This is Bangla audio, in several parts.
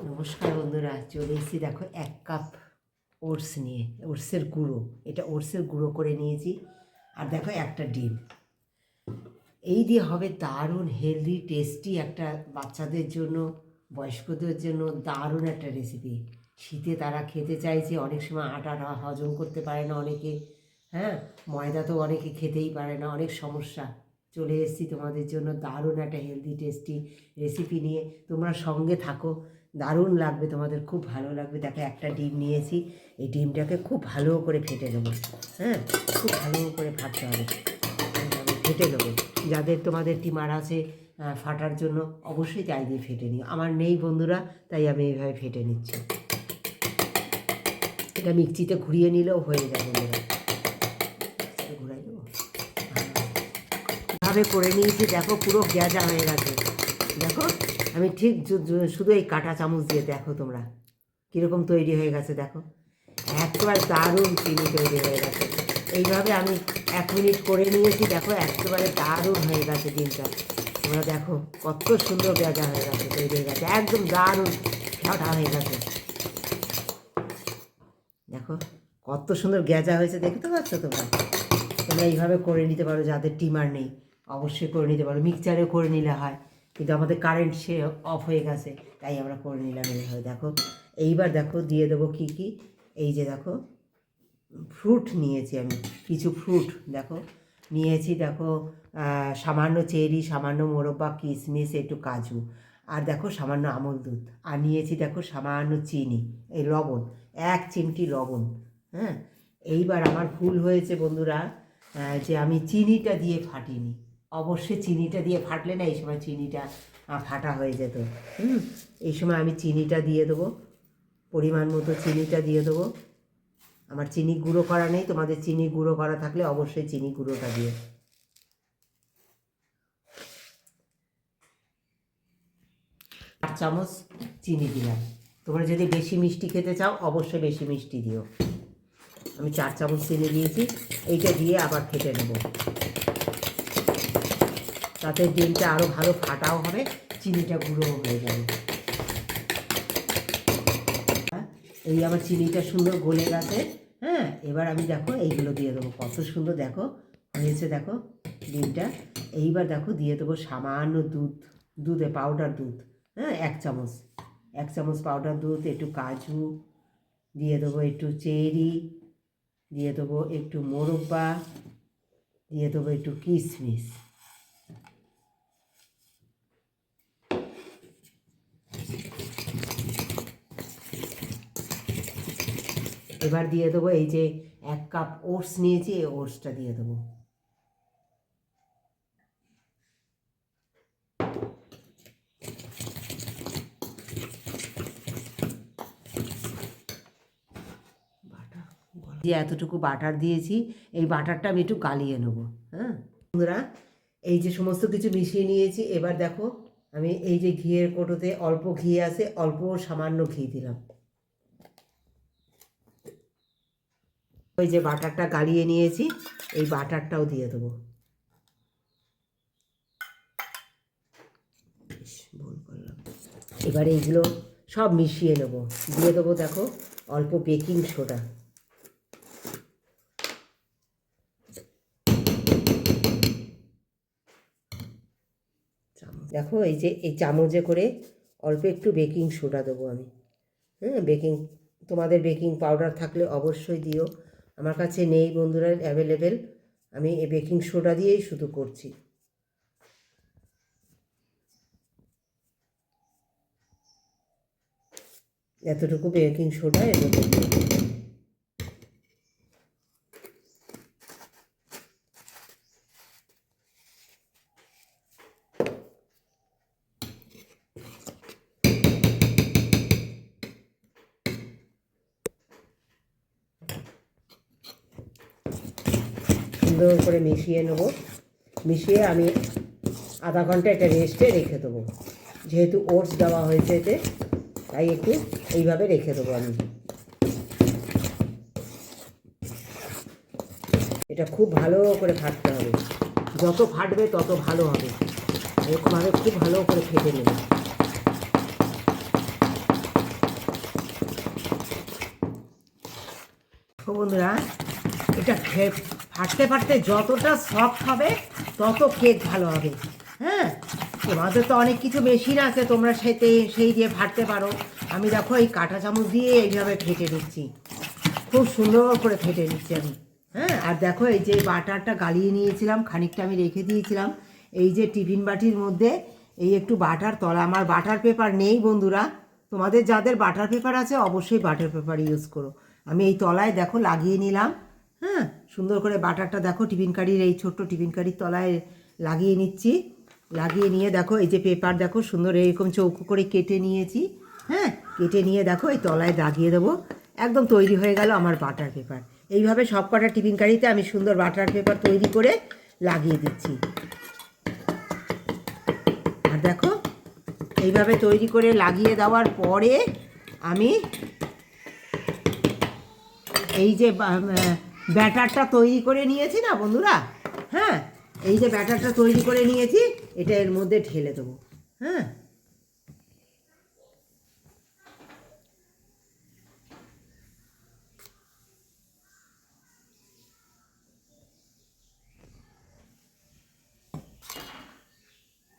নমস্কার বন্ধুরা, চলে এসেছি দেখো 1 কাপ ওটস নিয়ে, ওটসের গুঁড়ো। এটা ওটসের গুঁড়ো করে নিয়েছি। আর দেখো একটা ডিম। এই দিয়ে হবে দারুণ হেলদি টেস্টি একটা, বাচ্চাদের জন্য বয়স্কদের জন্য দারুণ একটা রেসিপি। শীতে তারা খেতে চাইছে, অনেক সময় আটা হজম করতে পারে না অনেকে, হ্যাঁ, ময়দা তো অনেকে খেতেই পারে না, অনেক সমস্যা। চলে এসেছি তোমাদের জন্য দারুণ একটা হেলদি টেস্টি রেসিপি নিয়ে। তোমরা সঙ্গে থাকো, দারুণ লাগবে তোমাদের, খুব ভালো লাগবে। দেখো একটা ডিম নিয়েছি, এই ডিমটাকে খুব ভালো করে ফেটে নেবো। হ্যাঁ, খুব ভালো করে ফাটতে হবে, ফেটে নেবো। যাদের তোমাদের টিমার আছে ফাটার জন্য, অবশ্যই তাই দিয়ে ফেটে নিও। আমার নেই বন্ধুরা, তাই আমি এইভাবে ফেটে নিচ্ছি। এটা মিক্সিতে ঘুরিয়ে নিলেও হয়ে যাবে বন্ধুরা। ঘুরাই দেবো, এভাবে করে নিয়েছি। দেখো পুরো গ্যাজা হয়ে গেছে। দেখো আমি ঠিক শুধু এই কাঁটা চামচ দিয়ে দেখো তোমরা কীরকম তৈরি হয়ে গেছে। দেখো একেবারে দারুণ চিনি তৈরি হয়ে গেছে। এইভাবে আমি 1 মিনিট করে নিয়েছি। দেখো একেবারে দারুণ হয়ে গেছে ডিমটা। তোমরা দেখো কত সুন্দর গ্যাজা হয়ে গেছে, তৈরি হয়ে গেছে, একদম দারুণ ঠাটা হয়ে গেছে। দেখো কত সুন্দর গ্যাজা হয়েছে, দেখতে পাচ্ছ তোমরা? তোমরা এইভাবে করে নিতে পারো, যাদের টিমার নেই অবশ্যই করে নিতে পারো। মিক্সচারে করে নিলে হয়, কিন্তু আমাদের কারেন্ট সে অফ হয়ে গেছে, তাই আমরা করে নিলাম এইভাবে। দেখো এইবার দেখো দিয়ে দেবো কী কী। এই যে দেখো ফ্রুট নিয়েছি আমি, কিছু ফ্রুট দেখো নিয়েছি। দেখো সামান্য চেরি, সামান্য মোরব্বা, কিশমিশ, একটু কাজু, আর দেখো সামান্য আমল দুধ, আর নিয়েছি দেখো সামান্য চিনি, এই লবণ, 1 চিমটি লবণ। হ্যাঁ, এইবার আমার ভুল হয়েছে বন্ধুরা, যে আমি চিনিটা দিয়ে ফাটিনি। অবশ্যই চিনিটা দিয়ে ফাটলে না এই সময় চিনিটা ফাটা হয়ে যেত। এই সময় আমি চিনিটা দিয়ে দেবো, পরিমাণ মতো চিনিটা দিয়ে দেবো। আমার চিনি গুঁড়ো করা নেই, তোমাদের চিনি গুঁড়ো করা থাকলে অবশ্যই চিনি গুঁড়োটা দিয়ে। 8 চামচ চিনি দিলাম। তোমরা যদি বেশি মিষ্টি খেতে চাও অবশ্যই বেশি মিষ্টি দিও। আমি 4 চামচ চিনি দিয়েছি। এইটা দিয়ে আবার ফেটে নেব, তাতে ডিমটা আরও ভালো ফাটাও হবে, চিনিটা গুঁড়োও হয়ে যাবে। এই আমার চিনিটা সুন্দর গলে গেছে। হ্যাঁ, এবার আমি দেখো এইগুলো দিয়ে দেবো, কত সুন্দর দেখো হয়েছে দেখো ডিমটা। এইবার দেখো দিয়ে দেবো সামান্য দুধ, দুধে পাউডার দুধ। হ্যাঁ, 1 চামচ, 1 চামচ পাউডার দুধ, একটু কাজু দিয়ে দেবো, একটু চেরি দিয়ে দেবো, একটু মোরব্বা দিয়ে দেবো, একটু কিশমিশ। এবার দিয়ে দেবো এই যে 1 কাপ ওটস নিয়েছি, এই ওটসটা দিয়ে দেবো। যে এতটুকু বাটার দিয়েছি, এই বাটারটা আমি একটু গালিয়ে নেবো। হ্যাঁ বন্ধুরা, এই যে সমস্ত কিছু মিশিয়ে নিয়েছি। এবার দেখো আমি এই যে ঘিয়ের কোটোতে অল্প ঘি আছে, অল্প সামান্য ঘি দিলাম। ওই যে বাটারটা গালিয়ে নিয়েছি, এই বাটারটাও দিয়ে দেবো। ভুল করলাম। এবারে এইগুলো সব মিশিয়ে নেবো। দিয়ে দেবো দেখো অল্প বেকিং সোডা। দেখো এই যে এই চামচে করে অল্প একটু বেকিং সোডা দেবো আমি। হ্যাঁ, তোমাদের বেকিং পাউডার থাকলে অবশ্যই দিও। আমার কাছে নেই বন্ধুরা, অ্যাভেলেবেল। আমি এই বেকিং সোডা দিয়েই শুধু করছি। এতটুকু বেকিং সোডা এর মধ্যে সুন্দর করে মিশিয়ে নেব। মিশিয়ে আমি আধা ঘন্টা এটা রেস্টে রেখে দেবো। যেহেতু ওটস দেওয়া হয়েছে এতে, তাই একটু এইভাবে রেখে দেবো আমি। এটা খুব ভালো করে ফাটতে হবে, যত ফাটবে তত ভালো হবে। এরকমভাবে খুব ভালো করে ফেটে নেবে। বন্ধুরা, এটা ফাটতে ফাটতে যতটা সফট হবে তত কেক ভালো হবে। হ্যাঁ, তোমাদের তো অনেক কিছু মেশিন আছে, তোমরা সেই দিয়ে ফাটতে পারো। আমি দেখো এই কাঁটা চামচ দিয়ে এইভাবে ফেটে নিচ্ছি, খুব সুন্দর করে ফেটে নিচ্ছি আমি। হ্যাঁ, আর দেখো এই যে বাটারটা গালিয়ে নিয়েছিলাম, খানিকটা আমি রেখে দিয়েছিলাম এই যে টিফিন বাটির মধ্যে। এই একটু বাটার তলা, আমার বাটার পেপার নেই বন্ধুরা, তোমাদের যাদের বাটার পেপার আছে অবশ্যই বাটার পেপার ইউজ করো। আমি এই তলায় দেখো লাগিয়ে নিলাম। হ্যাঁ, সুন্দর করে বাটারটা দেখো টিফিন কারির, এই ছোট্ট টিফিন কারির তলায় লাগিয়ে নিচ্ছি। লাগিয়ে নিয়ে দেখো এই যে পেপার দেখো সুন্দর এরকম চৌকো করে কেটে নিয়েছি। হ্যাঁ, কেটে নিয়ে দেখো এই তলায় লাগিয়ে দেবো। একদম তৈরি হয়ে গেল আমার বাটার পেপার। এইভাবে সব কটা টিফিন কারিতে আমি সুন্দর বাটার পেপার তৈরি করে লাগিয়ে দিচ্ছি। আর দেখো এইভাবে তৈরি করে লাগিয়ে দেওয়ার পরে আমি এই যে ব্যাটারটা তৈরি করে নিয়েছি না বন্ধুরা, হ্যাঁ, এই যে ব্যাটারটা তৈরি করে নিয়েছি এটা এর মধ্যে ঢেলে দেবো। হ্যাঁ,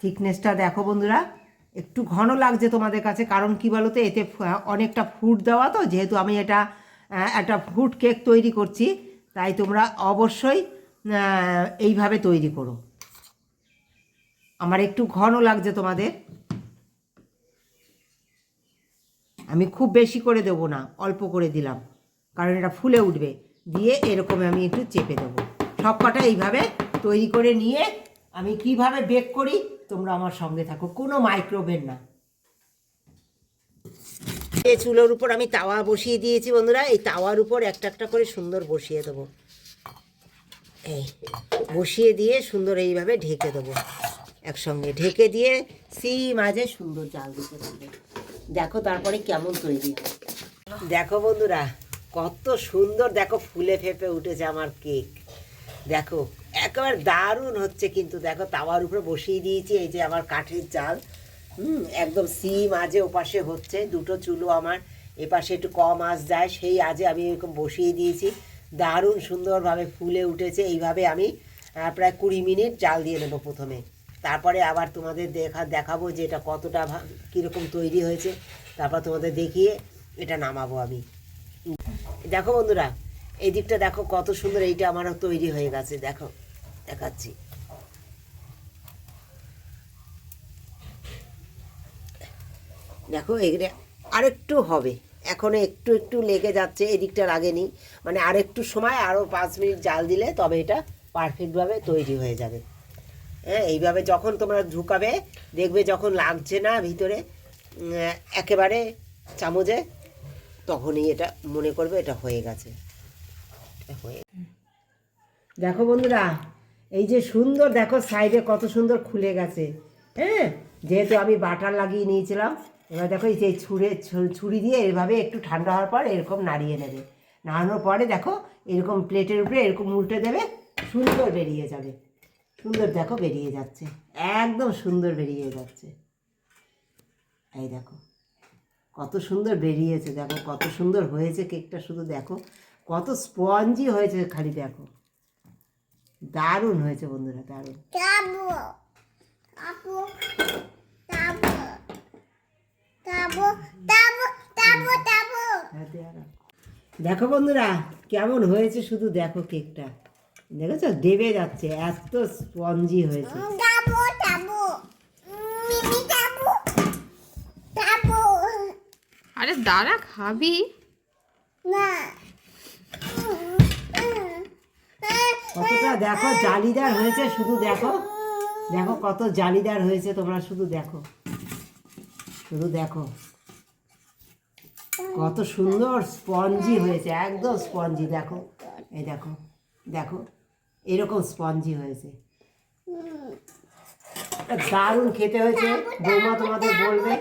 থিকনেসটা দেখো বন্ধুরা, একটু ঘন লাগছে তোমাদের কাছে, কারণ কি বলো তো, এতে অনেকটা ফুড দেওয়া তো, যেহেতু আমি এটা একটা ফ্রুট কেক তৈরি করছি, তাই তোমরা অবশ্যই এইভাবে তৈরি করো। আমার একটু ঘন লাগছে তোমাদের, আমি খুব বেশি করে দেবো না, অল্প করে দিলাম, কারণ এটা ফুলে উঠবে। দিয়ে এরকম আমি একটু চেপে দেবো। সব কটা এইভাবে তৈরি করে নিয়ে আমি কিভাবে বেক করি তোমরা আমার সঙ্গে থাকো, কোনো মাইক্রোওভেন না। এই চুলোর উপর আমি তাওয়া বসিয়ে দিয়েছি বন্ধুরা, এই তাওয়ার উপর একটা একটা করে সুন্দর বসিয়ে দেবো। এই বসিয়ে দিয়ে সুন্দর এইভাবে ঢেকে দেবো, একসঙ্গে ঢেকে দিয়ে মাঝে সুন্দর জাল দিতে থাকবে। দেখো তারপরে কেমন তৈরি হয়। দেখো বন্ধুরা কত সুন্দর, দেখো ফুলে ফেপে উঠেছে আমার কেক। দেখো একেবারে দারুণ হচ্ছে কিন্তু। দেখো তাওয়ার উপরে বসিয়ে দিয়েছি, এই যে আমার কাঠের জাল, একদম মাঝে ওপাশে হচ্ছে, দুটো চুলো আমার, এপাশে একটু কম আঁচ যায়, সেই আজে আমি এরকম বসিয়ে দিয়েছি। দারুণ সুন্দরভাবে ফুলে উঠেছে। এইভাবে আমি প্রায় 20 মিনিট জাল দিয়ে নেবো প্রথমে, তারপরে আবার তোমাদের দেখাবো যে এটা কতটা কীরকম তৈরি হয়েছে, তারপর তোমাদের দেখিয়ে এটা নামাবো আমি। দেখো বন্ধুরা এই দিকটা দেখো কত সুন্দর, এইটা আমার তৈরি হয়ে গেছে, দেখো দেখাচ্ছি। দেখো এগুলো আরেকটু হবে, এখনো একটু একটু লেগে যাচ্ছে, এদিকটা লাগেনি, মানে আরেকটু সময়, আরও 5 মিনিট জাল দিলে তবে এটা পারফেক্টভাবে তৈরি হয়ে যাবে। হ্যাঁ, এইভাবে যখন তোমরা ঢুকাবে দেখবে যখন লাগছে না ভিতরে একেবারে চামচে, তখনই এটা মনে করবে এটা হয়ে গেছে। দেখো বন্ধুরা এই যে সুন্দর, দেখো সাইডে কত সুন্দর খুলে গেছে। হ্যাঁ, যেহেতু আমি বাটার লাগিয়ে নিয়েছিলাম, এবার দেখো এই যে ছুরি দিয়ে এভাবে একটু ঠান্ডা হওয়ার পর এরকম নাড়িয়ে নেবে। নাড়ানোর পরে দেখো এরকম প্লেটের উপরে এরকম উল্টে দেবে, সুন্দর বেরিয়ে যাবে। সুন্দর দেখো বেরিয়ে যাচ্ছে, একদম সুন্দর বেরিয়ে যাচ্ছে। এই দেখো কত সুন্দর বেরিয়েছে, দেখো কত সুন্দর হয়েছে কেকটা, শুধু দেখো কত স্পঞ্জি হয়েছে, খালি দেখো দারুণ হয়েছে বন্ধুরা, দারুণ। দেখো বন্ধুরা কেমন হয়েছে, শুধু দেখো কেকটা, দেখেছো দেবে যাচ্ছে, এত স্পঞ্জি হয়েছে। আরে দাঁড়া, খাবি না? কতটা দেখো জালিদার হয়েছে, শুধু দেখো, দেখো কত জালিদার হয়েছে, তোমরা শুধু দেখো, শুধু দেখো কত সুন্দর স্পঞ্জি হয়েছে, একদম স্পঞ্জি। দেখো এই দেখো, দেখো এরকম স্পঞ্জি হয়েছে, দারুণ খেতে হয়েছে। বৌমা তোমাদের বলবে।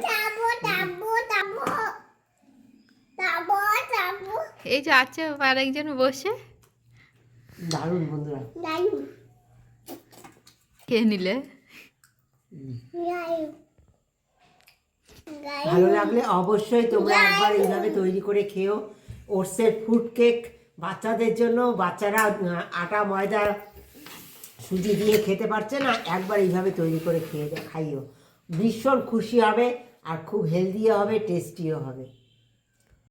এই যে আছে আর একজন বসে, দারুণ বন্ধুরা, খেয়ে নিলে। ভালো লাগলে অবশ্যই তোমরা একবার এইভাবে তৈরি করে খেও। ওটসের ফ্রুট কেক বাচ্চাদের জন্য, বাচ্চারা আটা ময়দা সুজি দিয়ে খেতে পারছে না, একবার এইভাবে তৈরি করে খাইও, ভীষণ খুশি হবে আর খুব হেলদিও হবে, টেস্টিও হবে।